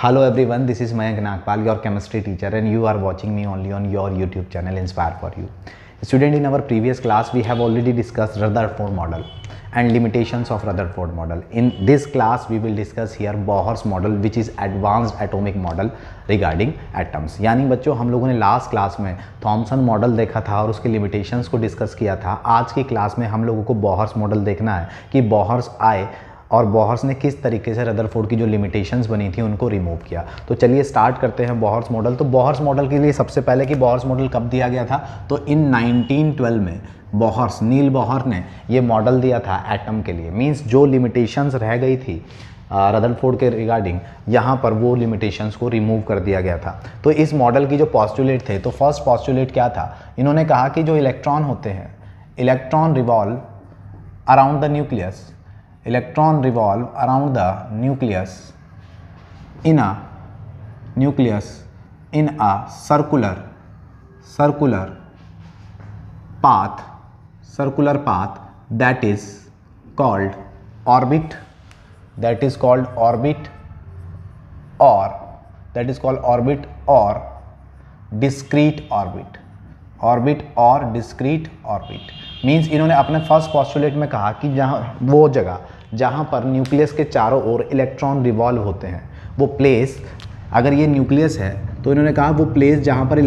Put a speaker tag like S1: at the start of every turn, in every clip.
S1: Hello everyone, this is Mayank Nagpal, your chemistry teacher, and you are watching me only on your YouTube channel Inspire for You. Student, in our previous class we have already discussed Rutherford model and limitations of Rutherford model. In this class we will discuss here Bohr's model, which is advanced atomic model regarding atoms. यानी बच्चों, हम लोगों ने last class में Thompson model देखा था और उसके लिमिटेशंस को डिस्कस किया था. आज की क्लास में हम लोगों को बोहर्स मॉडल देखना है कि बोहर्स आए और बोहर्स ने किस तरीके से रदरफोर्ड की जो लिमिटेशंस बनी थी उनको रिमूव किया. तो चलिए स्टार्ट करते हैं बोहर्स मॉडल. तो बोहर्स मॉडल के लिए सबसे पहले कि बोहर्स मॉडल कब दिया गया था, तो इन 1912 में बोहर्स, नील बोहर ने ये मॉडल दिया था एटम के लिए. मींस जो लिमिटेशंस रह गई थी रदरफोर्ड के रिगार्डिंग, यहाँ पर वो लिमिटेशंस को रिमूव कर दिया गया था. तो इस मॉडल की जो पॉस्टुलेट थे, तो फर्स्ट पॉस्टुलेट क्या था, इन्होंने कहा कि जो इलेक्ट्रॉन होते हैं, electron revolve around the nucleus, electron revolve around the nucleus in a circular path that is called orbit, or discrete orbit. Means इन्होंने अपने फर्स्ट पॉस्टुलेट में कहा कि जहाँ वो जगह जहाँ पर न्यूक्लियस के चारों ओर इलेक्ट्रॉन रिवॉल्व होते हैं, वो प्लेस, अगर ये न्यूक्लियस है तो इन्होंने कहा वो प्लेस जहाँ पर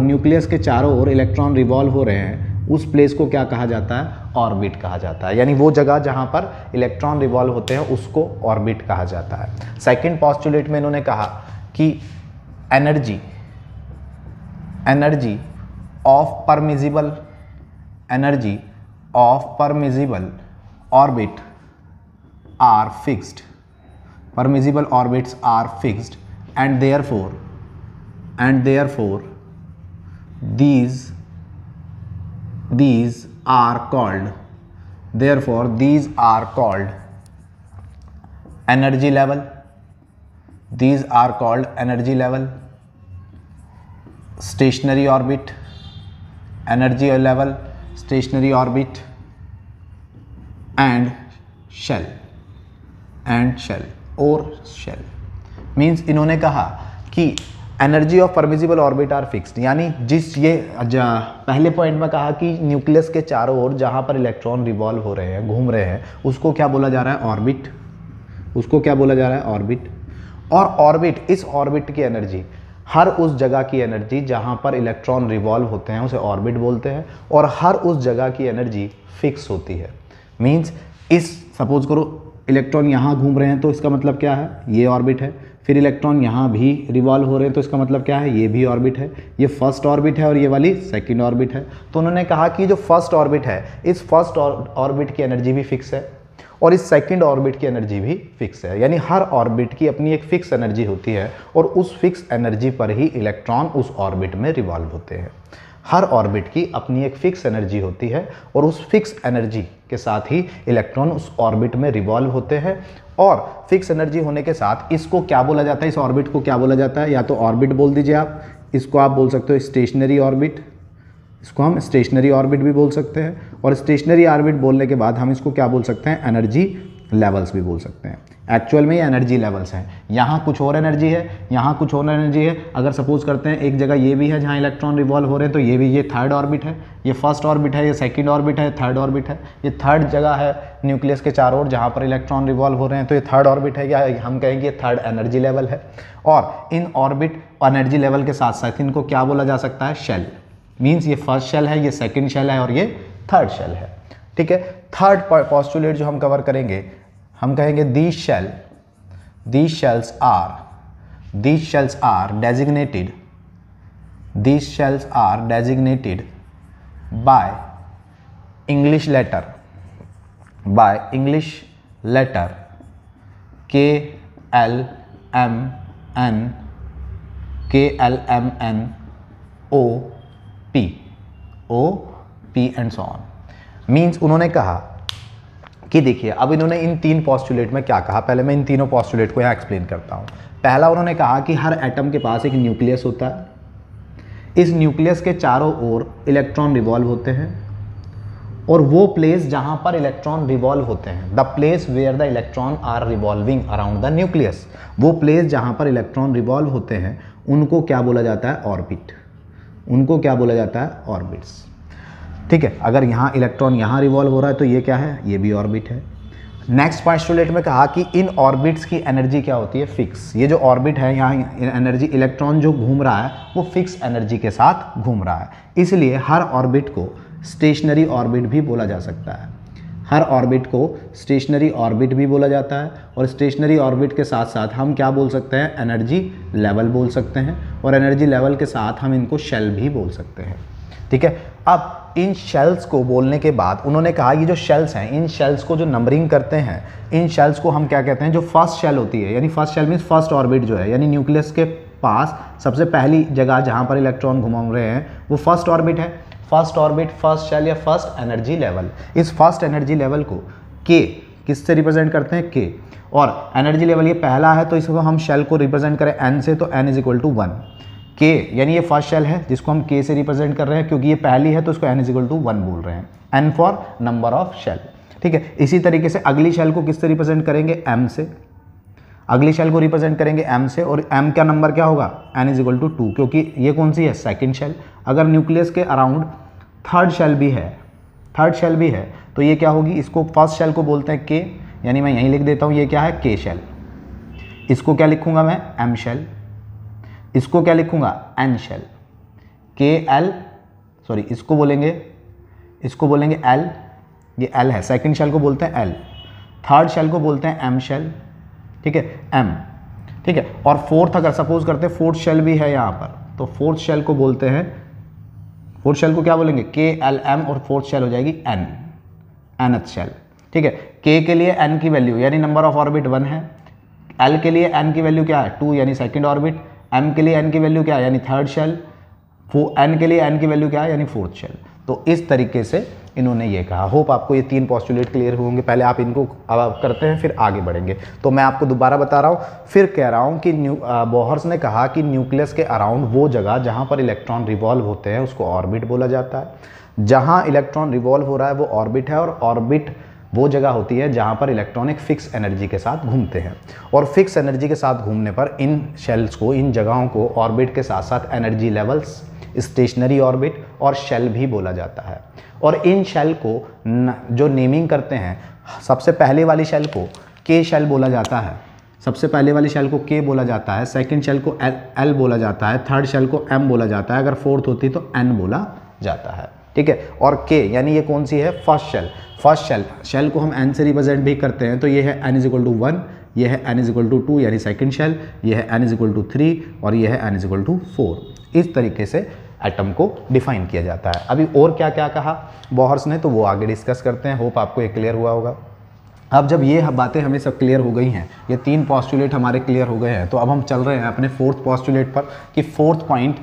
S1: न्यूक्लियस के चारों ओर इलेक्ट्रॉन रिवॉल्व हो रहे हैं, उस प्लेस को क्या कहा जाता है, ऑर्बिट कहा जाता है. यानी वो जगह जहाँ पर इलेक्ट्रॉन रिवॉल्व होते हैं उसको ऑर्बिट कहा जाता है. सेकेंड पॉस्टुलेट में इन्होंने कहा कि energy of permissible orbit are fixed. Permissible orbits are fixed, and therefore these are called energy level. These are called energy level, stationary orbit, energy level, stationary orbit, and shell. Means इन्होंने कहा कि energy of permissible orbit are fixed, यानी जिस ये पहले point में कहा कि न्यूक्लियस के चारों ओर जहाँ पर इलेक्ट्रॉन रिवॉल्व हो रहे हैं, घूम रहे हैं, उसको क्या बोला जा रहा है, ऑर्बिट. और ऑर्बिट, इस ऑर्बिट की एनर्जी, हर उस जगह की एनर्जी जहाँ पर इलेक्ट्रॉन रिवॉल्व होते हैं उसे ऑर्बिट बोलते हैं, और हर उस जगह की एनर्जी फिक्स होती है. मींस सपोज करो इलेक्ट्रॉन यहाँ घूम रहे हैं तो इसका मतलब क्या है, ये ऑर्बिट है. फिर इलेक्ट्रॉन यहाँ भी रिवॉल्व हो रहे हैं तो इसका मतलब क्या है, ये भी ऑर्बिट है. ये फर्स्ट ऑर्बिट है और ये वाली सेकंड ऑर्बिट है. तो उन्होंने कहा कि जो फर्स्ट ऑर्बिट है, इस फर्स्ट ऑर्बिट की एनर्जी भी फिक्स है और इस सेकंड ऑर्बिट की एनर्जी भी फिक्स है. यानी हर ऑर्बिट की अपनी एक फिक्स एनर्जी होती है और उस फिक्स एनर्जी पर ही इलेक्ट्रॉन उस ऑर्बिट में रिवॉल्व होते हैं. हर ऑर्बिट की अपनी एक फिक्स एनर्जी होती है और उस फिक्स एनर्जी के साथ ही इलेक्ट्रॉन उस ऑर्बिट में रिवॉल्व होते हैं. और फिक्स एनर्जी होने के साथ इसको क्या बोला जाता है, इस ऑर्बिट को क्या बोला जाता है, या तो ऑर्बिट बोल दीजिए आप, इसको आप बोल सकते हो स्टेशनरी ऑर्बिट, इसको हम स्टेशनरी ऑर्बिट भी बोल सकते हैं. और स्टेशनरी ऑर्बिट बोलने के बाद हम इसको क्या बोल सकते हैं, एनर्जी लेवल्स भी बोल सकते हैं. एक्चुअल में ये एनर्जी लेवल्स हैं. यहाँ कुछ और एनर्जी है, यहाँ कुछ और एनर्जी है. अगर सपोज करते हैं एक जगह ये भी है जहाँ इलेक्ट्रॉन रिवॉल्व हो रहे हैं, तो ये भी, ये थर्ड ऑर्बिट है, ये फर्स्ट ऑर्बिट है, ये सेकंड ऑर्बिट है, थर्ड ऑर्बिट है. ये थर्ड जगह है न्यूक्लियस के चारों ओर जहाँ पर इलेक्ट्रॉन रिवॉल्व हो रहे हैं, तो ये थर्ड ऑर्बिट है, या हम कहेंगे ये थर्ड एनर्जी लेवल है. और इन ऑर्बिट एनर्जी लेवल के साथ साथ इनको क्या बोला जा सकता है, शेल. मीन्स ये फर्स्ट शेल है, ये सेकंड शेल है और ये थर्ड शेल है. ठीक है. थर्ड पॉस्टुलेट जो हम कवर करेंगे, हम कहेंगे these shells are designated by English letter OP and so on. Means उन्होंने कहा कि देखिए, अब इन्होंने इन तीन पॉस्टुलेट में क्या कहा, पहले मैं इन तीनों पॉस्टुलेट को यहाँ एक्सप्लेन करता हूँ. पहला उन्होंने कहा कि हर एटम के पास एक न्यूक्लियस होता है, इस न्यूक्लियस के चारों ओर इलेक्ट्रॉन रिवॉल्व होते हैं और वो प्लेस जहां पर इलेक्ट्रॉन रिवॉल्व होते हैं, the place where the electron are revolving around the nucleus, वो प्लेस जहां पर इलेक्ट्रॉन रिवॉल्व होते हैं उनको क्या बोला जाता है, ऑर्बिट। उनको क्या बोला जाता है, ऑर्बिट्स। ठीक है, अगर यहाँ इलेक्ट्रॉन यहाँ रिवॉल्व हो रहा है तो ये क्या है, ये भी ऑर्बिट है। नेक्स्ट पोस्टुलेट में कहा कि इन ऑर्बिट्स की एनर्जी क्या होती है, फिक्स। ये जो ऑर्बिट है यहाँ एनर्जी, इलेक्ट्रॉन जो घूम रहा है वो फिक्स एनर्जी के साथ घूम रहा है, इसलिए हर ऑर्बिट को स्टेशनरी ऑर्बिट भी बोला जा सकता है। हर ऑर्बिट को स्टेशनरी ऑर्बिट भी बोला जाता है, और स्टेशनरी ऑर्बिट के साथ साथ हम क्या बोल सकते हैं, एनर्जी लेवल बोल सकते हैं, और एनर्जी लेवल के साथ हम इनको शेल भी बोल सकते हैं। ठीक है, अब इन शेल्स को बोलने के बाद उन्होंने कहा ये जो शेल्स हैं, इन शेल्स को जो नंबरिंग करते हैं, इन शेल्स को हम क्या कहते हैं, जो फर्स्ट शेल होती है, यानी first shell means first orbit जो है, यानी न्यूक्लियस के पास सबसे पहली जगह जहाँ पर इलेक्ट्रॉन घुमा रहे हैं वो फर्स्ट ऑर्बिट है। फर्स्ट ऑर्बिट, फर्स्ट शेल या फर्स्ट एनर्जी लेवल। इस फर्स्ट एनर्जी लेवल को के किससे रिप्रेजेंट करते हैं, के, और एनर्जी लेवल ये पहला है तो इसको हम शेल को रिप्रेजेंट करें एन से, तो एन इज इक्वल टू 1। के यानी ये फर्स्ट शेल है जिसको हम के से रिप्रेजेंट कर रहे हैं, क्योंकि ये पहली है तो इसको एन इज इक्वल टू 1 बोल रहे हैं, N for number of shell. ठीक है, इसी तरीके से अगली शेल को किससे रिप्रेजेंट करेंगे, एम से। अगली शेल को रिप्रेजेंट करेंगे एम से, और एम का नंबर क्या होगा, एन इज इक्वल टू 2, क्योंकि ये कौन सी है, सेकंड शेल। अगर न्यूक्लियस के अराउंड थर्ड शेल भी है, तो ये क्या होगी, इसको फर्स्ट शेल को बोलते हैं के, यानी मैं यहीं लिख देता हूँ, ये क्या है, के शेल। इसको क्या लिखूंगा मैं, एम शेल। इसको क्या लिखूंगा, एन शेल। के एल, सॉरी इसको बोलेंगे एल, ये एल है, सेकंड शेल को बोलते हैं एल, थर्ड शेल को बोलते हैं एम शेल। ठीक है, एम। ठीक है, और फोर्थ अगर सपोज करते हैं फोर्थ शेल भी है यहाँ पर, तो फोर्थ शेल को बोलते हैं, फोर्थ शेल को क्या बोलेंगे, के एल एम, और फोर्थ शेल हो जाएगी एन, एनथ शेल। ठीक है, के लिए एन की वैल्यू यानी नंबर ऑफ ऑर्बिट 1 है, एल के लिए एन की वैल्यू क्या है, 2 यानी सेकंड ऑर्बिट, एम के लिए एन की वैल्यू क्या है, यानी थर्ड शेल, एन के लिए एन की वैल्यू क्या है, यानी फोर्थ शेल। तो इस तरीके से इन्होंने ये कहा। होप आपको ये 3 पोस्टुलेट क्लियर होंगे। पहले आप इनको अब करते हैं, फिर आगे बढ़ेंगे। तो मैं आपको दोबारा बता रहा हूँ, फिर कह रहा हूँ कि बोहर्स ने कहा कि न्यूक्लियस के अराउंड वो जगह जहाँ पर इलेक्ट्रॉन रिवॉल्व होते हैं उसको ऑर्बिट बोला जाता है। जहाँ इलेक्ट्रॉन रिवॉल्व हो रहा है वो ऑर्बिट है, और ऑर्बिट वो जगह होती है जहाँ पर इलेक्ट्रॉन एक फिक्स एनर्जी के साथ घूमते हैं। और फिक्स एनर्जी के साथ घूमने पर इन शेल्स को, इन जगहों को ऑर्बिट के साथ साथ एनर्जी लेवल्स, स्टेशनरी ऑर्बिट और शेल भी बोला जाता है। और इन शेल को जो नेमिंग करते हैं, सबसे पहले वाली शेल को के शेल बोला जाता है, सबसे पहले वाली शेल को के बोला जाता है, सेकंड शेल को एल बोला जाता है, थर्ड शेल को एम बोला जाता है, अगर फोर्थ होती तो एन बोला जाता है। ठीक है, और के यानी ये कौन सी है, फर्स्ट शेल। फर्स्ट शेल को हम एन से रिप्रेजेंट भी करते हैं, तो ये है एन इज इक्वल टू 1, ये है एन इज इक्वल टू 2 यानी सेकंड शेल, ये है एन इज इक्वल टू 3 और ये है एन इज इक्वल टू 4। इस तरीके से एटम को डिफाइन किया जाता है। अभी और क्या क्या कहा बोहर्स ने, तो वो आगे डिस्कस करते हैं। होप आपको ये क्लियर हुआ होगा। अब जब ये बातें हमें सब क्लियर हो गई हैं, ये 3 पोस्टुलेट हमारे क्लियर हो गए हैं, तो अब हम चल रहे हैं अपने फोर्थ पोस्टुलेट पर कि फोर्थ पॉइंट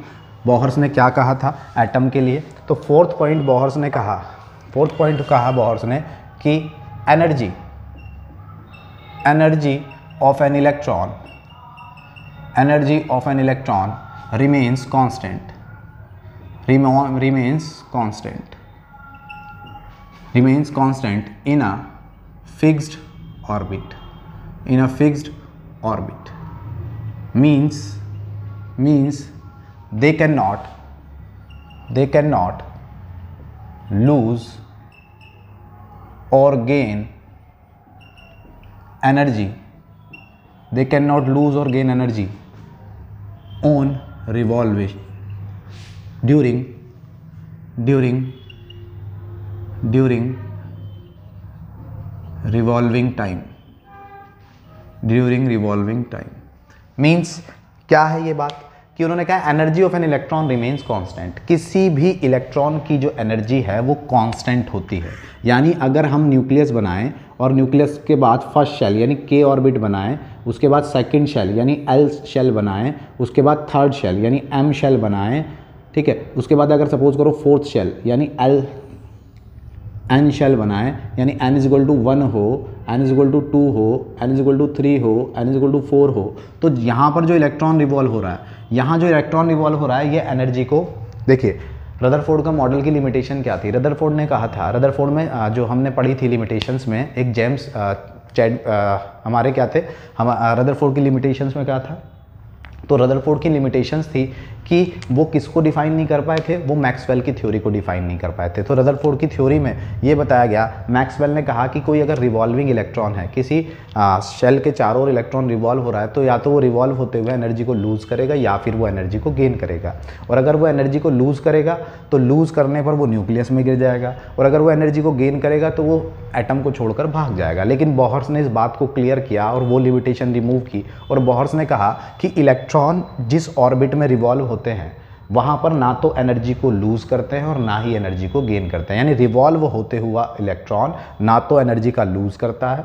S1: बोहर्स ने क्या कहा था एटम के लिए। तो फोर्थ पॉइंट बोहर्स ने कहा बोहर्स ने कि energy of an electron remains constant in a fixed orbit, means they cannot lose or gain energy on revolving during revolving time। Means क्या है ये बात कि उन्होंने कहा energy of an electron remains constant. किसी भी इलेक्ट्रॉन की जो एनर्जी है वो कांस्टेंट होती है। यानी अगर हम न्यूक्लियस बनाएं और न्यूक्लियस के बाद फर्स्ट शेल यानी के ऑर्बिट बनाएं, उसके बाद सेकंड शेल यानी एल शेल बनाएं, उसके बाद थर्ड शेल यानी एम शेल बनाएं, ठीक है, उसके बाद अगर सपोज करो फोर्थ शेल यानी एन शेल बनाएं, यानी एन इज इक्वल टू 1 हो, एन इज इक्वल टू 2 हो, एन इज इक्वल टू 3 हो, एन इज इक्वल टू 4 हो, तो यहाँ पर जो इलेक्ट्रॉन रिवॉल्व हो रहा है, यहाँ जो इलेक्ट्रॉन रिवॉल्व हो रहा है, ये एनर्जी को देखिए, रदरफोर्ड का मॉडल की लिमिटेशन क्या थी? रदरफोर्ड ने कहा था, रदरफोर्ड में जो हमने पढ़ी थी लिमिटेशंस में, एक जेम्स हमारे क्या थे, हम रदरफोर्ड की लिमिटेशंस में क्या था? तो रदरफोर्ड की लिमिटेशंस थी कि वो किसको डिफाइन नहीं कर पाए थे, वो मैक्सवेल की थ्योरी को डिफाइन नहीं कर पाए थे। तो रदरफोर्ड की थ्योरी में ये बताया गया, मैक्सवेल ने कहा कि कोई अगर रिवॉल्विंग इलेक्ट्रॉन है, किसी शेल के चारों ओर इलेक्ट्रॉन रिवॉल्व हो रहा है, तो या तो वो रिवॉल्व होते हुए एनर्जी को लूज़ करेगा या फिर वो एनर्जी को गेन करेगा। और अगर वो एनर्जी को लूज़ करेगा तो लूज़ करने पर वो न्यूक्लियस में गिर जाएगा, और अगर वो एनर्जी को गेन करेगा तो वो एटम को छोड़कर भाग जाएगा। लेकिन बोहर्स ने इस बात को क्लियर किया और वो लिमिटेशन रिमूव की, और बोहर्स ने कहा कि इलेक्ट्रॉन जिस ऑर्बिट में रिवॉल्व होते हैं वहाँ पर ना तो एनर्जी को लूज़ करते हैं और ना ही एनर्जी को गेन करते हैं। यानी रिवॉल्व होते हुआ इलेक्ट्रॉन ना तो एनर्जी का लूज़ करता है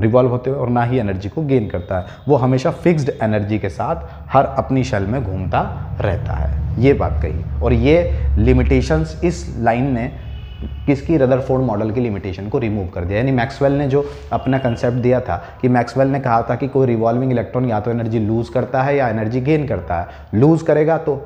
S1: रिवॉल्व होते हुए, और ना ही एनर्जी को गेन करता है। वो हमेशा फिक्स्ड एनर्जी के साथ हर अपनी शेल में घूमता रहता है। ये बात कही, और ये लिमिटेशंस इस लाइन ने किसकी, रदरफोर्ड मॉडल की लिमिटेशन को रिमूव कर दिया। यानी मैक्सवेल ने जो अपना कंसेप्ट दिया था कि मैक्सवेल ने कहा था कि कोई रिवॉल्विंग इलेक्ट्रॉन या तो एनर्जी लूज़ करता है या एनर्जी गेन करता है। लूज़ करेगा तो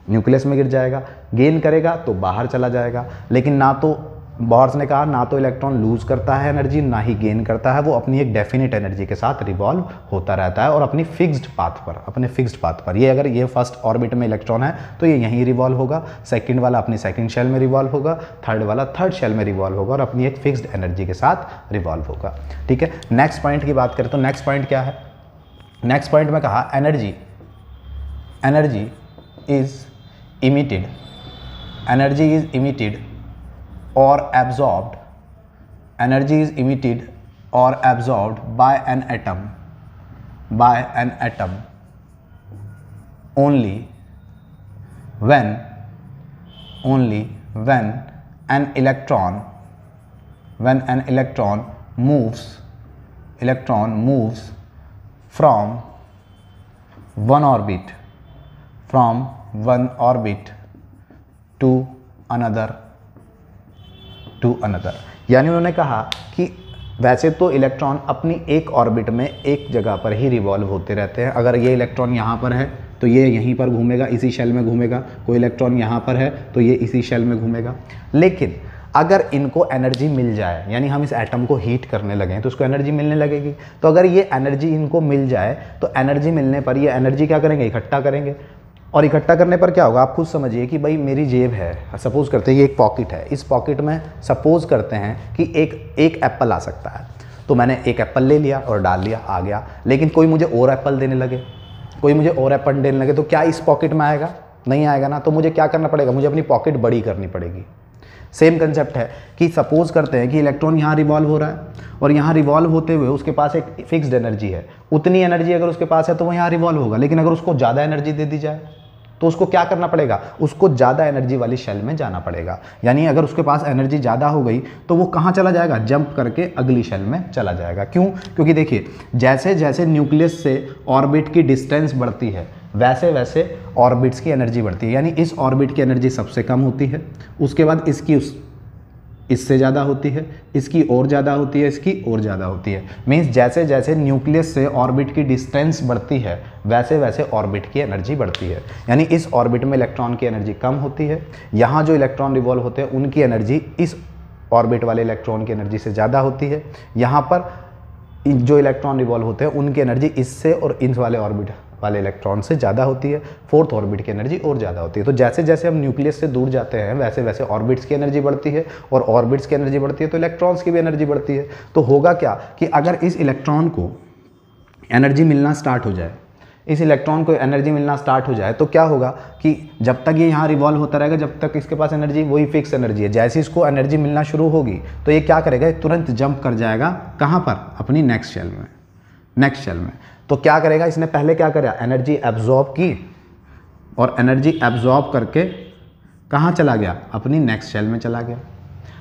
S1: न्यूक्लियस में गिर जाएगा, गेन करेगा तो बाहर चला जाएगा। लेकिन ना तो बोहर्स ने कहा ना तो इलेक्ट्रॉन लूज़ करता है एनर्जी, ना ही गेन करता है, वो अपनी एक डेफिनेट एनर्जी के साथ रिवॉल्व होता रहता है और अपनी फिक्स्ड पाथ पर, अपने फिक्स्ड पाथ पर। ये अगर ये फर्स्ट ऑर्बिट में इलेक्ट्रॉन है तो ये यहीं रिवॉल्व होगा, सेकंड वाला अपनी सेकंड शेल में रिवॉल्व होगा, थर्ड वाला थर्ड शेल में रिवॉल्व होगा और अपनी एक फिक्स्ड एनर्जी के साथ रिवॉल्व होगा। ठीक है, नेक्स्ट पॉइंट की बात करें तो नेक्स्ट पॉइंट क्या है? नेक्स्ट पॉइंट में कहा energy is emitted, energy is emitted or absorbed, energy is emitted or absorbed by an atom only when an electron moves from one orbit to another। यानी उन्होंने कहा कि वैसे तो इलेक्ट्रॉन अपनी एक ऑर्बिट में एक जगह पर ही रिवॉल्व होते रहते हैं। अगर ये इलेक्ट्रॉन यहाँ पर है तो ये यहीं पर घूमेगा, इसी शेल में घूमेगा। कोई इलेक्ट्रॉन यहाँ पर है तो ये इसी शेल में घूमेगा। लेकिन अगर इनको एनर्जी मिल जाए, यानी हम इस एटम को हीट करने लगें तो उसको एनर्जी मिलने लगेगी। तो अगर ये एनर्जी इनको मिल जाए तो एनर्जी मिलने पर ये एनर्जी क्या करेंगे, इकट्ठा करेंगे। और इकट्ठा करने पर क्या होगा, आप खुद समझिए कि भाई मेरी जेब है, सपोज़ करते हैं ये एक पॉकेट है, इस पॉकेट में सपोज़ करते हैं कि एक एप्पल आ सकता है। तो मैंने एक एप्पल ले लिया और डाल लिया, आ गया। लेकिन कोई मुझे और एप्पल देने लगे, तो क्या इस पॉकेट में आएगा? नहीं आएगा ना। तो मुझे क्या करना पड़ेगा, मुझे अपनी पॉकेट बड़ी करनी पड़ेगी। सेम कंसेप्ट है कि सपोज़ करते हैं कि इलेक्ट्रॉन यहाँ रिवॉल्व हो रहा है और यहाँ रिवॉल्व होते हुए उसके पास एक फिक्स्ड एनर्जी है। उतनी एनर्जी अगर उसके पास है तो वो यहाँ रिवॉल्व होगा। लेकिन अगर उसको ज़्यादा एनर्जी दे दी जाए तो उसको क्या करना पड़ेगा, उसको ज़्यादा एनर्जी वाली शेल में जाना पड़ेगा। यानी अगर उसके पास एनर्जी ज़्यादा हो गई तो वो कहाँ चला जाएगा, जंप करके अगली शेल में चला जाएगा। क्यों? क्योंकि देखिए जैसे जैसे न्यूक्लियस से ऑर्बिट की डिस्टेंस बढ़ती है वैसे वैसे ऑर्बिट्स की एनर्जी बढ़ती है। यानी इस ऑर्बिट की एनर्जी सबसे कम होती है, उसके बाद इससे ज़्यादा होती है, इसकी और ज़्यादा होती है, इसकी और ज़्यादा होती है। मीन्स जैसे जैसे न्यूक्लियस से ऑर्बिट की डिस्टेंस बढ़ती है वैसे वैसे ऑर्बिट की एनर्जी बढ़ती है। यानी इस ऑर्बिट में इलेक्ट्रॉन की एनर्जी कम होती है, यहाँ जो इलेक्ट्रॉन रिवॉल्व होते हैं उनकी एनर्जी इस ऑर्बिट वाले इलेक्ट्रॉन की एनर्जी से ज़्यादा होती है। यहाँ पर जो इलेक्ट्रॉन रिवॉल्व होते हैं उनकी एनर्जी इससे और इन वाले ऑर्बिट वाले इलेक्ट्रॉन से ज़्यादा होती है। फोर्थ ऑर्बिट की एनर्जी और ज़्यादा होती है। तो जैसे जैसे हम न्यूक्लियस से दूर जाते हैं वैसे वैसे ऑर्बिट्स की एनर्जी बढ़ती है, और ऑर्बिट्स की एनर्जी बढ़ती है तो इलेक्ट्रॉन्स की भी एनर्जी बढ़ती है। तो होगा क्या कि अगर इस इलेक्ट्रॉन को एनर्जी मिलना स्टार्ट हो जाए, तो क्या होगा कि जब तक ये यहाँ रिवॉल्व होता रहेगा, जब तक इसके पास एनर्जी वही फिक्स एनर्जी है। जैसे इसको एनर्जी मिलना शुरू होगी तो ये क्या करेगा, तुरंत जंप कर जाएगा कहाँ पर, अपनी नेक्स्ट शेल में। तो क्या करेगा, इसने पहले क्या करा, एनर्जी एब्जॉर्ब की और एनर्जी एब्जॉर्ब करके कहाँ चला गया, अपनी नेक्स्ट शेल में चला गया।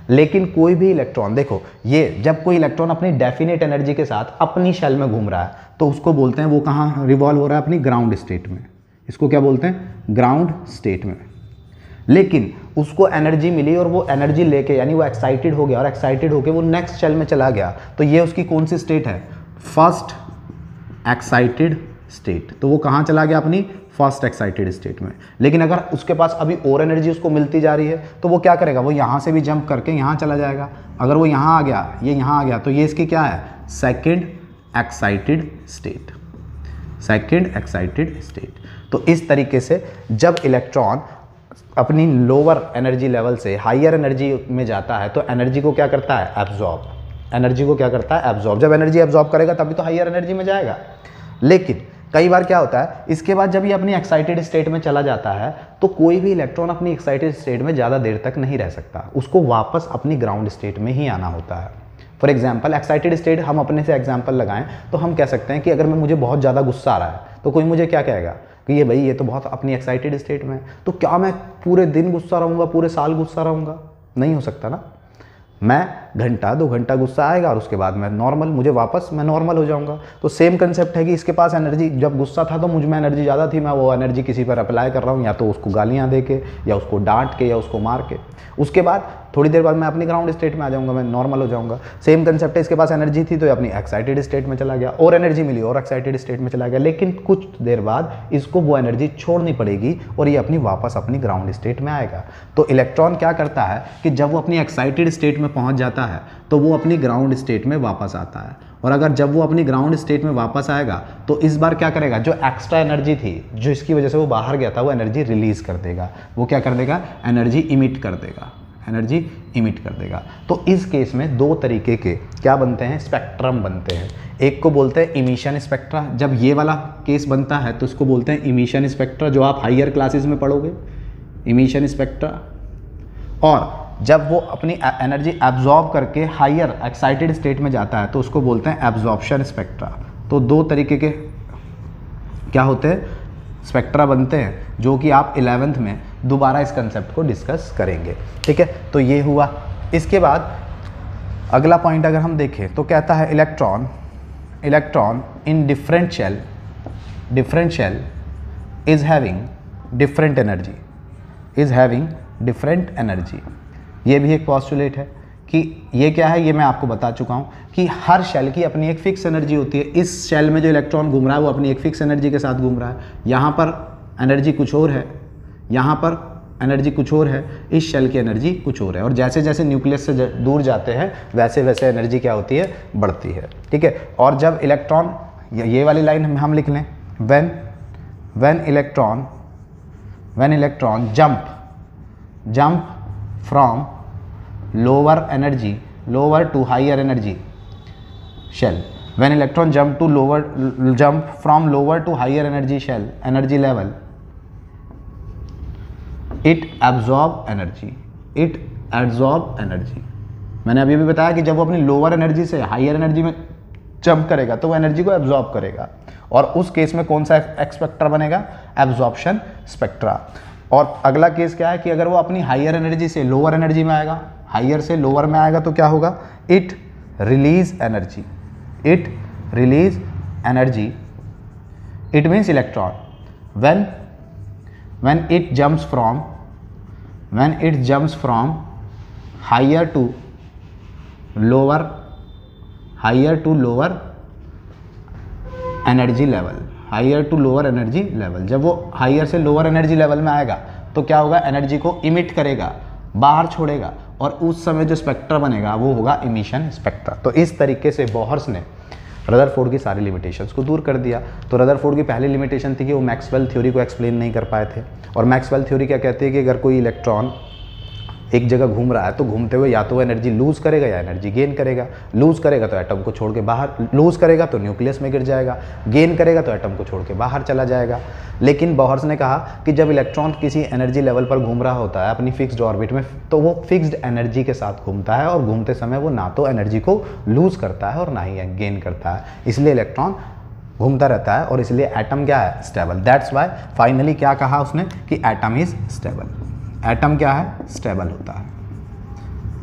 S1: लेकिन कोई भी इलेक्ट्रॉन, देखो ये जब कोई इलेक्ट्रॉन अपनी डेफिनेट एनर्जी के साथ अपनी शेल में घूम रहा है तो उसको बोलते हैं, वो कहाँ रिवॉल्व हो रहा है, अपनी ग्राउंड स्टेट में। इसको क्या बोलते हैं, ग्राउंड स्टेट में। लेकिन उसको एनर्जी मिली और वो एनर्जी लेके, यानी वो एक्साइटेड हो गया और एक्साइटेड होके वो नेक्स्ट शेल में चला गया। तो ये उसकी कौन सी स्टेट है, फर्स्ट एक्साइटेड स्टेट। तो वो कहाँ चला गया, अपनी फर्स्ट एक्साइटेड स्टेट में। लेकिन अगर उसके पास अभी और एनर्जी उसको मिलती जा रही है तो वो क्या करेगा, वो यहाँ से भी जंप करके यहाँ चला जाएगा। अगर वो यहाँ आ गया, ये यहाँ आ गया, तो ये इसकी क्या है, second excited state, second excited state. तो इस तरीके से जब इलेक्ट्रॉन अपनी लोअर एनर्जी लेवल से हायर एनर्जी में जाता है तो एनर्जी को क्या करता है, एब्जॉर्ब, एनर्जी को क्या करता है, एब्जॉर्ब। जब एनर्जी एब्जॉर्ब करेगा तभी तो हायर एनर्जी में जाएगा। लेकिन कई बार क्या होता है, इसके बाद जब ये अपनी एक्साइटेड स्टेट में चला जाता है तो कोई भी इलेक्ट्रॉन अपनी एक्साइटेड स्टेट में ज़्यादा देर तक नहीं रह सकता, उसको वापस अपनी ग्राउंड स्टेट में ही आना होता है। फॉर एग्जाम्पल एक्साइटेड स्टेट, हम अपने से एग्जाम्पल लगाएं तो हम कह सकते हैं कि अगर मुझे बहुत ज़्यादा गुस्सा आ रहा है तो कोई मुझे क्या कहेगा कि ये भाई ये तो बहुत अपनी एक्साइटेड स्टेट में है, तो क्या मैं पूरे दिन गुस्सा रहूँगा, पूरे साल गुस्सा रहूँगा? नहीं हो सकता ना। मैं घंटा 2 घंटा गुस्सा आएगा और उसके बाद मैं नॉर्मल, मुझे वापस मैं नॉर्मल हो जाऊंगा। तो सेम कंसेप्ट है कि इसके पास एनर्जी, जब गुस्सा था तो मुझ में एनर्जी ज़्यादा थी, मैं वो एनर्जी किसी पर अप्लाई कर रहा हूँ, या तो उसको गालियाँ दे के, या उसको डांट के, या उसको मार के। उसके बाद थोड़ी देर बाद मैं अपनी ग्राउंड स्टेट में आ जाऊँगा, मैं नॉर्मल हो जाऊँगा। सेम कंसेप्ट है, इसके पास एनर्जी थी तो ये अपनी एक्साइटेड स्टेट में चला गया, और एनर्जी मिली और एक्साइटेड स्टेट में चला गया। लेकिन कुछ देर बाद इसको वो एनर्जी छोड़नी पड़ेगी और ये अपनी वापस अपनी ग्राउंड स्टेट में आएगा। तो इलेक्ट्रॉन क्या करता है कि जब वो अपनी एक्साइटेड स्टेट में पहुँच जाता है तो वो अपनी ग्राउंड स्टेट में वापस आता है। और अगर जब वो अपनी ग्राउंड स्टेट में वापस आएगा तो इस बार क्या करेगा, जो एक्स्ट्रा एनर्जी थी जो इसकी वजह से वो बाहर गया था, वो एनर्जी रिलीज कर देगा। वो क्या कर देगा, एनर्जी इमिट कर देगा, एनर्जी इमिट कर देगा। तो इस केस में 2 तरीके के क्या बनते हैं, स्पेक्ट्रम बनते हैं। एक को बोलते हैं इमिशन स्पेक्ट्रा। जब ये वाला केस बनता है तो इसको बोलते हैं इमिशन स्पेक्ट्रा, जो आप हायर क्लासेस में पढ़ोगे, इमिशन स्पेक्ट्रा। और जब वो अपनी एनर्जी एब्जॉर्ब करके हायर एक्साइटेड स्टेट में जाता है तो उसको बोलते हैं एब्जॉर्प्शन स्पेक्ट्रा। तो 2 तरीके के क्या होते हैं, स्पेक्ट्रा बनते हैं, जो कि आप 11th में दोबारा इस कंसेप्ट को डिस्कस करेंगे। ठीक है, तो ये हुआ। इसके बाद अगला पॉइंट अगर हम देखें तो कहता है electron in different shell is having different energy, ये भी एक पॉस्टुलेट है कि ये क्या है, ये मैं आपको बता चुका हूँ कि हर शेल की अपनी एक फिक्स एनर्जी होती है। इस शेल में जो इलेक्ट्रॉन घूम रहा है वो अपनी एक फिक्स एनर्जी के साथ घूम रहा है। यहाँ पर एनर्जी कुछ और है, यहाँ पर एनर्जी कुछ और है, इस शेल की एनर्जी कुछ और है। और जैसे जैसे न्यूक्लियस से दूर जाते हैं वैसे वैसे एनर्जी क्या होती है, बढ़ती है। ठीक है, और जब इलेक्ट्रॉन, ये वाली लाइन हम लिख लें, when electron jump from lower to higher energy shell, when electron jump from lower to higher energy shell, energy level, it absorb energy। मैंने अभी भी बताया कि जब वो अपनी लोअर एनर्जी से हायर एनर्जी में जंप करेगा तो वो एनर्जी को एब्जॉर्ब करेगा, और उस केस में कौन सा स्पेक्ट्रा बनेगा, एब्जॉर्प्शन स्पेक्ट्रा। और अगला केस क्या है कि अगर वो अपनी हायर एनर्जी से लोअर एनर्जी में आएगा, हायर से लोअर में आएगा तो क्या होगा, it release energy. It means electron when it jumps from higher to lower energy level, जब वो हायर से लोअर एनर्जी लेवल में आएगा तो क्या होगा, एनर्जी को इमिट करेगा, बाहर छोड़ेगा, और उस समय जो स्पेक्ट्रा बनेगा वो होगा इमिशन स्पेक्ट्रा। तो इस तरीके से बोहर्स ने रदरफोर्ड की सारी लिमिटेशंस को दूर कर दिया। तो रदरफोर्ड की पहली लिमिटेशन थी कि वो मैक्सवेल थ्योरी को एक्सप्लेन नहीं कर पाए थे। और मैक्सवेल थ्योरी क्या कहती है कि अगर कोई इलेक्ट्रॉन एक जगह घूम रहा है तो घूमते हुए या तो वो एनर्जी लूज़ करेगा या एनर्जी गेन करेगा। लूज़ करेगा तो एटम को छोड़ के बाहर, लूज़ करेगा तो न्यूक्लियस में गिर जाएगा, गेन करेगा तो एटम को छोड़ के बाहर चला जाएगा। लेकिन बोहर्स ने कहा कि जब इलेक्ट्रॉन किसी एनर्जी लेवल पर घूम रहा होता है अपनी फिक्स्ड ऑर्बिट में, तो वो फिक्स्ड एनर्जी के साथ घूमता है, और घूमते समय वो ना तो एनर्जी को लूज़ करता है और ना ही गेन करता है। इसलिए इलेक्ट्रॉन घूमता रहता है और इसलिए एटम क्या है, स्टेबल। दैट्स वाई फाइनली क्या कहा उसने कि एटम इज स्टेबल। एटम क्या है, स्टेबल होता है।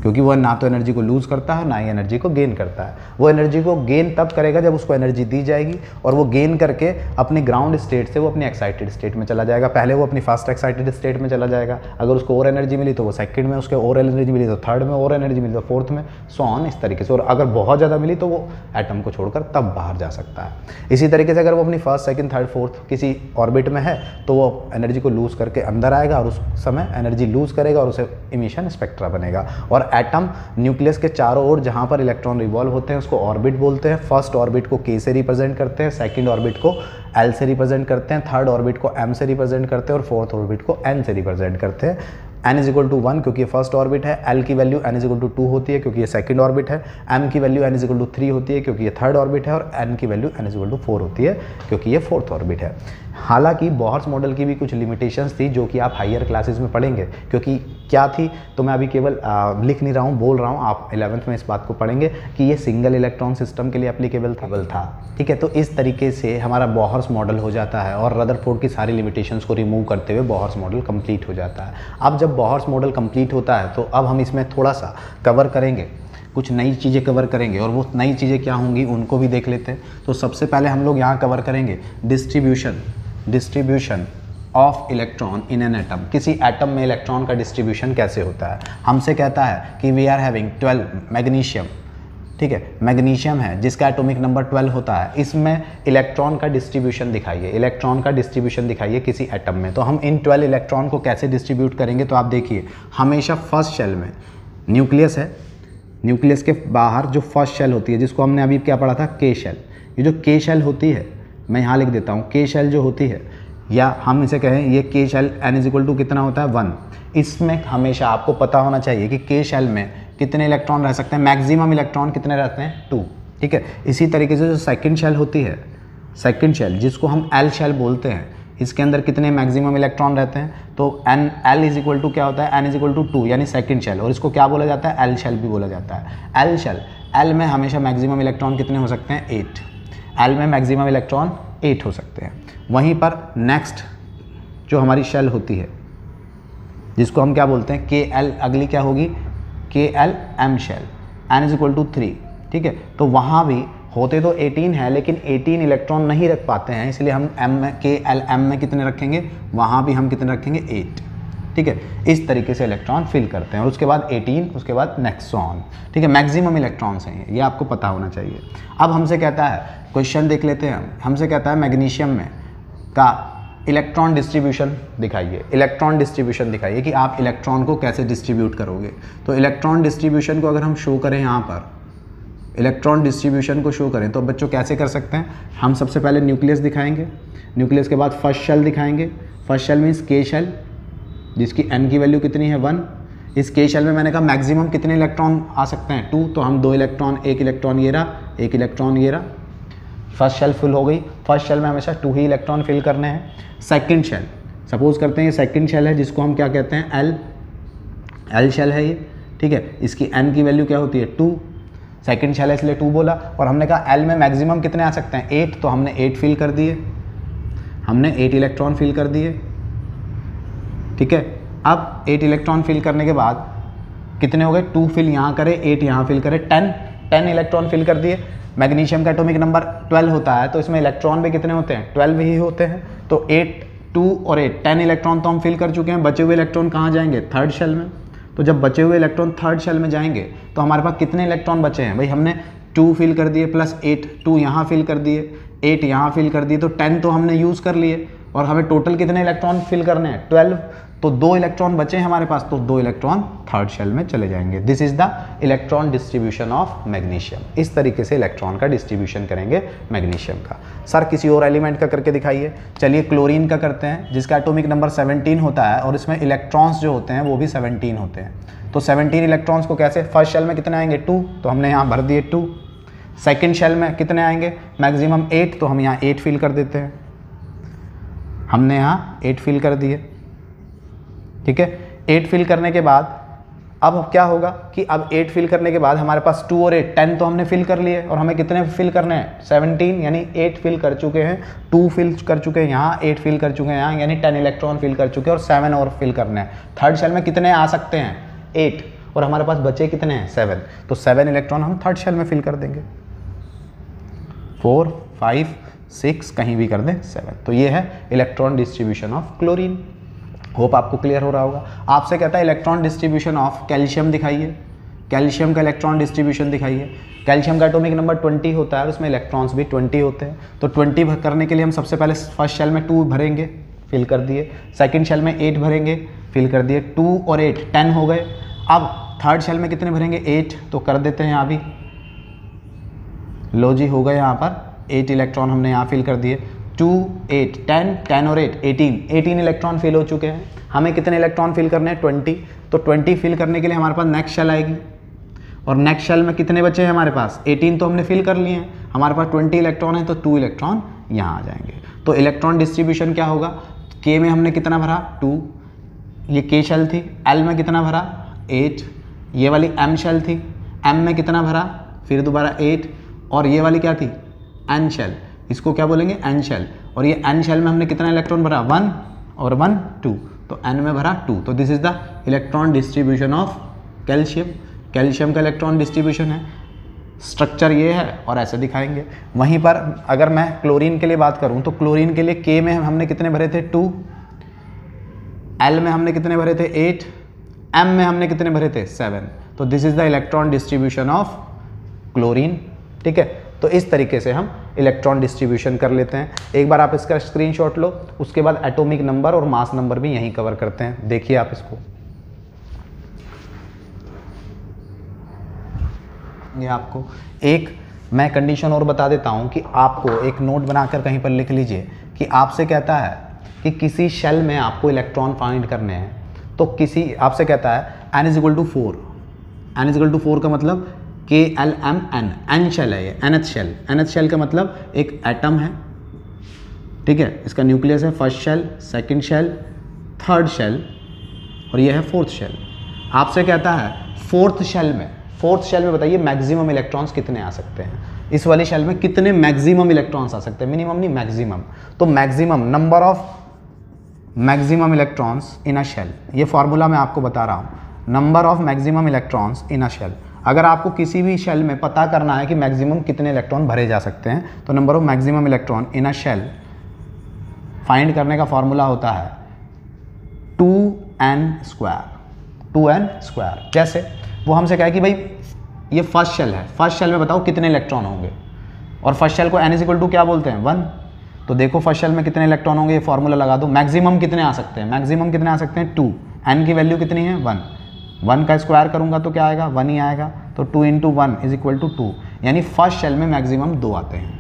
S1: क्योंकि वह ना तो एनर्जी को लूज़ करता है ना ही एनर्जी को गेन करता है। वो एनर्जी को गेन तब करेगा जब उसको एनर्जी दी जाएगी, और वो गेन करके अपने ग्राउंड स्टेट से वो अपनी एक्साइटेड स्टेट में चला जाएगा। पहले वो अपनी फास्ट एक्साइटेड स्टेट में चला जाएगा, अगर उसको और एनर्जी मिली तो वो सेकंड में, उसके और एनर्जी मिली तो थर्ड में, और एनर्जी मिली तो फोर्थ में, सो ऑन, इस तरीके से। और अगर बहुत ज़्यादा मिली तो वो एटम को छोड़कर तब बाहर जा सकता है। इसी तरीके से अगर वो अपनी फर्स्ट सेकंड थर्ड फोर्थ किसी ऑर्बिट में है तो वो एनर्जी को लूज़ करके अंदर आएगा, और उस समय एनर्जी लूज़ करेगा और उसे इमिशन स्पेक्ट्रा बनेगा। और एटम न्यूक्लियस के चारों ओर जहाँ पर इलेक्ट्रॉन रिवॉल्व होते हैं उसको ऑर्बिट बोलते हैं। फर्स्ट ऑर्बिट को K से रिप्रेजेंट करते हैं, सेकंड ऑर्बिट को L से रिप्रेजेंट करते हैं, थर्ड ऑर्बिट को M से रिप्रेजेंट करते हैं, और फोर्थ ऑर्बिट को N से रिप्रेजेंट करते हैं। n इज इक्वल टू 1 क्योंकि ये फर्स्ट ऑर्बिट है, L की value n is equal to 2 होती है क्योंकि ये सेकंड ऑर्बिट है, M की value n is equal to 3 होती है क्योंकि ये थर्ड ऑर्बिट है, और N की value n is equal to 4 होती है क्योंकि ये फोर्थ ऑर्बिट है। हालांकि बोहर्स मॉडल की भी कुछ लिमिटेशंस थी जो कि आप हायर क्लासेस में पढ़ेंगे, क्योंकि क्या थी तो मैं अभी केवल लिख नहीं रहा हूँ, बोल रहा हूँ, आप 11th में इस बात को पढ़ेंगे कि ये सिंगल इलेक्ट्रॉन सिस्टम के लिए एप्लीकेबल था। ठीक है, तो इस तरीके से हमारा बोहर्स मॉडल हो जाता है, और रदरफोर्ड की सारी लिमिटेशंस को रिमूव करते हुए बोहर्स मॉडल कंप्लीट हो जाता है। अब जब बोहर्स मॉडल कंप्लीट होता है तो अब हम इसमें थोड़ा सा कवर करेंगे, कुछ नई चीज़ें कवर करेंगे, और वो नई चीज़ें क्या होंगी उनको भी देख लेते हैं। तो सबसे पहले हम लोग यहाँ कवर करेंगे distribution of electron in an atom. किसी एटम में इलेक्ट्रॉन का डिस्ट्रीब्यूशन कैसे होता है। हमसे कहता है कि वी आर हैविंग 12 मैग्नीशियम, ठीक है, मैग्नीशियम है जिसका एटॉमिक नंबर 12 होता है, इसमें इलेक्ट्रॉन का डिस्ट्रीब्यूशन दिखाइए, इलेक्ट्रॉन का डिस्ट्रीब्यूशन दिखाइए किसी एटम में। तो हम इन 12 इलेक्ट्रॉन को कैसे डिस्ट्रीब्यूट करेंगे, तो आप देखिए हमेशा फर्स्ट शेल में न्यूक्लियस है, न्यूक्लियस के बाहर जो फर्स्ट शेल होती है जिसको हमने अभी क्या पढ़ा था, के शेल। ये जो के शेल होती है, मैं यहाँ लिख देता हूँ, के शेल जो होती है, या हम इसे कहें ये K shell n is equal to कितना होता है 1। इसमें हमेशा आपको पता होना चाहिए कि के शेल में कितने इलेक्ट्रॉन रह सकते हैं, मैक्सिमम इलेक्ट्रॉन कितने रहते हैं 2। ठीक है, इसी तरीके से जो सेकंड शेल होती है, सेकंड शेल जिसको हम L शेल बोलते हैं, इसके अंदर कितने मैक्सिमम इलेक्ट्रॉन रहते हैं, तो L इज इक्वल टू क्या होता है, n इज इक्वल टू 2 यानी सेकंड शेल, और इसको क्या बोला जाता है, L शेल भी बोला जाता है। L शेल, L में हमेशा मैक्सिमम इलेक्ट्रॉन कितने हो सकते हैं 8, L में मैक्सिमम इलेक्ट्रॉन 8 हो सकते हैं। वहीं पर नेक्स्ट जो हमारी शेल होती है जिसको हम क्या बोलते हैं KL, अगली क्या होगी KL M shell, n is equal to 3। ठीक है, तो वहाँ भी होते तो 18 है लेकिन 18 इलेक्ट्रॉन नहीं रख पाते हैं, इसलिए हम M में KL M में कितने रखेंगे, वहाँ भी हम कितने रखेंगे 8। ठीक है, इस तरीके से इलेक्ट्रॉन फिल करते हैं, और उसके बाद 18, उसके बाद नेक्स्ट ऑन। ठीक है, मैक्सिमम इलेक्ट्रॉन्स हैं ये आपको पता होना चाहिए। अब हमसे कहता है, क्वेश्चन देख लेते हैं, हमसे कहता है मैग्नीशियम में का इलेक्ट्रॉन डिस्ट्रीब्यूशन दिखाइए, इलेक्ट्रॉन डिस्ट्रीब्यूशन दिखाइए कि आप इलेक्ट्रॉन को कैसे डिस्ट्रीब्यूट करोगे। तो इलेक्ट्रॉन डिस्ट्रीब्यूशन को अगर हम शो करें, यहाँ पर इलेक्ट्रॉन डिस्ट्रीब्यूशन को शो करें तो बच्चों कैसे कर सकते हैं, हम सबसे पहले न्यूक्लियस दिखाएंगे, न्यूक्लियस के बाद फर्स्ट शेल दिखाएंगे, फर्स्ट शेल मीन्स के शेल जिसकी n की वैल्यू कितनी है 1। इस के शेल में मैंने कहा मैक्सिमम कितने इलेक्ट्रॉन आ सकते हैं 2, तो हम 2 इलेक्ट्रॉन, एक इलेक्ट्रॉन ये रहा, एक इलेक्ट्रॉन ये रहा, फर्स्ट शेल फिल हो गई। फर्स्ट शेल में हमेशा 2 ही इलेक्ट्रॉन फिल करने हैं। सेकंड शेल, सपोज करते हैं ये सेकंड शेल है जिसको हम क्या कहते हैं L शेल है ये। ठीक है, इसकी n की वैल्यू क्या होती है 2, सेकंड शेल है इसलिए 2 बोला, और हमने कहा L में मैक्सिमम कितने आ सकते हैं 8, तो हमने 8 फिल कर दिए, हमने 8 इलेक्ट्रॉन फिल कर दिए। ठीक है, अब 8 इलेक्ट्रॉन फिल करने के बाद कितने हो गए, 2 फिल यहाँ करे, 8 यहाँ फिल करे, 10 इलेक्ट्रॉन फिल कर दिए। मैग्नीशियम का एटॉमिक नंबर 12 होता है तो इसमें इलेक्ट्रॉन भी कितने होते हैं 12 ही होते हैं, तो 8, 2 और 8 10 इलेक्ट्रॉन तो हम फिल कर चुके हैं। बचे हुए इलेक्ट्रॉन कहाँ जाएंगे, थर्ड शेल में। तो जब बचे हुए इलेक्ट्रॉन थर्ड शेल में जाएंगे तो हमारे पास कितने इलेक्ट्रॉन बचे हैं, भाई हमने 2 फिल कर दिए प्लस 8, 2 यहाँ फिल कर दिए, 8 यहाँ फिल कर दिए, तो 10 तो हमने यूज़ कर लिए, और हमें टोटल कितने इलेक्ट्रॉन फिल करने हैं 12, तो 2 इलेक्ट्रॉन बचे हैं हमारे पास, तो 2 इलेक्ट्रॉन थर्ड शेल में चले जाएंगे। This is the electron distribution of magnesium. इस तरीके से इलेक्ट्रॉन का डिस्ट्रीब्यूशन करेंगे मैग्नीशियम का। सर किसी और एलिमेंट का करके दिखाइए। चलिए क्लोरीन का करते हैं जिसका एटॉमिक नंबर 17 होता है और इसमें इलेक्ट्रॉन्स जो होते हैं वो भी 17 होते हैं। तो 17 इलेक्ट्रॉन्स को कैसे, फर्स्ट शेल में कितने आएंगे 2, तो हमने यहाँ भर दिए 2। सेकेंड शेल में कितने आएंगे मैक्सिमम 8, तो हम यहाँ 8 फिल कर देते हैं, हमने यहाँ 8 फिल कर दिए। ठीक है, 8 फिल करने के बाद अब क्या होगा कि अब 8 फिल करने के बाद हमारे पास 2 और 8 10 तो हमने फिल कर लिए, और हमें कितने फिल करने हैं 17, यानी 8 फिल कर चुके हैं, 2 फिल कर चुके हैं यहाँ, 8 फिल कर चुके हैं यहाँ, यानी 10 इलेक्ट्रॉन फिल कर चुके हैं और 7 और फिल करने हैं। थर्ड शेल में कितने आ सकते हैं 8, और हमारे पास बचे कितने हैं 7, तो 7 इलेक्ट्रॉन हम थर्ड शेल में फिल कर देंगे, 4 5 6 कहीं भी कर दें 7। तो ये है electron distribution of chlorine. Hope आपको क्लियर हो रहा होगा। आपसे कहता है इलेक्ट्रॉन डिस्ट्रीब्यूशन ऑफ कैल्शियम दिखाइए, कैल्शियम का इलेक्ट्रॉन डिस्ट्रीब्यूशन दिखाइए। कैल्शियम का एटॉमिक नंबर 20 होता है और उसमें इलेक्ट्रॉन्स भी 20 होते हैं। तो 20 करने के लिए हम सबसे पहले फर्स्ट शेल में 2 भरेंगे, फिल कर दिए। सेकंड शेल में 8 भरेंगे, फिल कर दिए। 2 और 8 10 हो गए। अब थर्ड शेल में कितने भरेंगे 8, तो कर देते हैं यहाँ भी। लो जी हो गए यहाँ पर 8 इलेक्ट्रॉन हमने यहाँ फिल कर दिए। 2 8 10 10 और 8 18 इलेक्ट्रॉन फिल हो चुके हैं। हमें कितने इलेक्ट्रॉन फिल करने हैं 20। तो 20 फिल करने के लिए हमारे पास नेक्स्ट शेल आएगी और नेक्स्ट शेल में कितने बचे हैं हमारे पास 18 तो हमने फिल कर लिए हैं। हमारे पास 20 इलेक्ट्रॉन है तो 2 इलेक्ट्रॉन यहाँ आ जाएंगे। तो इलेक्ट्रॉन डिस्ट्रीब्यूशन क्या होगा, के में हमने कितना भरा 2, ये के शेल थी। एल में कितना भरा 8, ये वाली एम शेल थी। एम में कितना भरा फिर दोबारा 8 और ये वाली क्या थी एन शेल, इसको क्या बोलेंगे एन शेल। और ये एन शेल में हमने कितना इलेक्ट्रॉन भरा 1 और 1 2, तो एन में भरा 2। तो this is the electron distribution of calcium. Calcium का इलेक्ट्रॉन डिस्ट्रीब्यूशन है, स्ट्रक्चर ये है और ऐसे दिखाएंगे। वहीं पर अगर मैं क्लोरीन के लिए बात करूं तो क्लोरीन के लिए के में हमने कितने भरे थे 2, एल में हमने कितने भरे थे 8, एम में हमने कितने भरे थे 7। तो this is the electron distribution of chlorine. ठीक है, तो इस तरीके से हम इलेक्ट्रॉन डिस्ट्रीब्यूशन कर लेते हैं। एक बार आप इसका स्क्रीनशॉट लो, उसके बाद एटॉमिक नंबर और मास नंबर भी यहीं कवर करते हैं। देखिए आप इसको, ये आपको एक मैं कंडीशन और बता देता हूं कि आपको एक नोट बनाकर कहीं पर लिख लीजिए कि आपसे कहता है कि किसी शेल में आपको इलेक्ट्रॉन फाइंड करने हैं। तो किसी आपसे कहता है n is equal to 4, n is equal to 4 का मतलब KLMN, एन शेल है ये, nth शेल। nth शेल का मतलब एक एटम है, ठीक है, इसका न्यूक्लियस है, first shell, second shell, third shell और ये है फोर्थ शेल। आपसे कहता है फोर्थ शेल में बताइए मैक्सिमम इलेक्ट्रॉन्स कितने आ सकते हैं। इस वाली शेल में कितने मैक्सिमम इलेक्ट्रॉन्स आ सकते हैं, मिनिमम नहीं मैक्सिमम। तो maximum number of maximum electrons in a shell, ये फॉर्मूला मैं आपको बता रहा हूँ, number of maximum electrons in a shell. अगर आपको किसी भी शेल में पता करना है कि मैक्सिमम कितने इलेक्ट्रॉन भरे जा सकते हैं, तो number of maximum electron in a shell find करने का फॉर्मूला होता है 2n स्क्वायर। जैसे वो हमसे कहा कि भाई ये फर्स्ट शेल है, फर्स्ट शेल में बताओ कितने इलेक्ट्रॉन होंगे, और फर्स्ट शेल को n इज इक्वल टू क्या बोलते हैं 1। तो देखो फर्स्ट शेल में कितने इलेक्ट्रॉन होंगे, ये फॉर्मूला लगा दो। मैक्सिमम कितने आ सकते हैं, मैक्सिमम कितने आ सकते हैं 2, n की वैल्यू कितनी है 1, 1 का स्क्वायर करूंगा तो क्या आएगा 1 ही आएगा। तो 2 × 1 इज इक्वल टू 2, यानी फर्स्ट शेल में मैक्सिमम 2 आते हैं,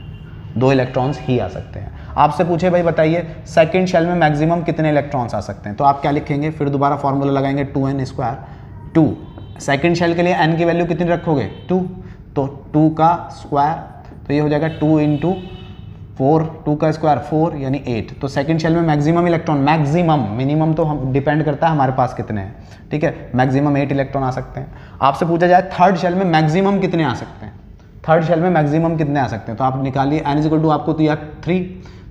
S1: 2 इलेक्ट्रॉन्स ही आ सकते हैं। आपसे पूछे भाई बताइए सेकंड शेल में मैक्सिमम कितने इलेक्ट्रॉन्स आ सकते हैं, तो आप क्या लिखेंगे, फिर दोबारा फॉर्मूला लगाएंगे 2n स्क्वायर। 2 सेकंड शेल के लिए n की वैल्यू कितनी रखोगे 2, तो 2 का स्क्वायर, तो ये हो जाएगा 2 × 4, 2 का स्क्वायर 4 यानी 8। तो सेकंड शेल में मैक्सिमम इलेक्ट्रॉन, मैक्सिमम, मिनिमम तो हम डिपेंड करता है हमारे पास कितने हैं, ठीक है, मैक्सिमम 8 इलेक्ट्रॉन आ सकते हैं। आपसे पूछा जाए थर्ड शेल में मैक्सिमम कितने आ सकते हैं, थर्ड शेल में मैक्सिमम कितने आ सकते हैं, तो आप निकालिए n इज इक्वल टू आपको तो 3,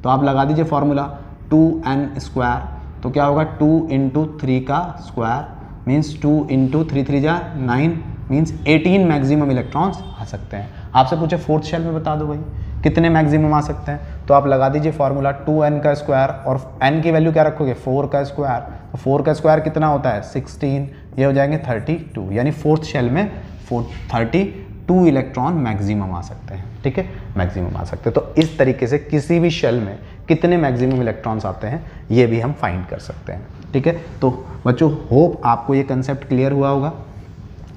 S1: तो आप लगा दीजिए फॉर्मूला 2n स्क्वायर। तो क्या होगा 2 × 3 का स्क्वायर मीन्स 2 × 3 3 जा 9 मीन्स 18 मैक्सिमम इलेक्ट्रॉन्स आ सकते हैं। आपसे पूछे फोर्थ शेल में बता दो भाई कितने मैक्सिमम आ सकते हैं, तो आप लगा दीजिए फॉर्मूला 2n का स्क्वायर और n की वैल्यू क्या रखोगे 4 का स्क्वायर। तो 4 का स्क्वायर कितना होता है 16, ये हो जाएंगे 32, यानी फोर्थ शेल में 32 इलेक्ट्रॉन मैक्सिमम आ सकते हैं, ठीक है, मैक्सिमम आ सकते हैं। तो इस तरीके से किसी भी शेल में कितने मैक्सिमम इलेक्ट्रॉन्स आते हैं ये भी हम फाइंड कर सकते हैं, ठीक है। तो बच्चों होप आपको ये कंसेप्ट क्लियर हुआ होगा,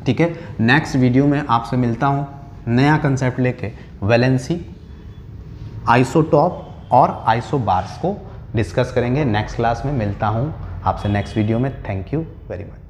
S1: ठीक है। नेक्स्ट वीडियो में आपसे मिलता हूँ नया कंसेप्ट लेके, वैलेंसी, आइसोटॉप और आइसोबार्स को डिस्कस करेंगे। नेक्स्ट क्लास में मिलता हूँ आपसे नेक्स्ट वीडियो में। Thank you very much.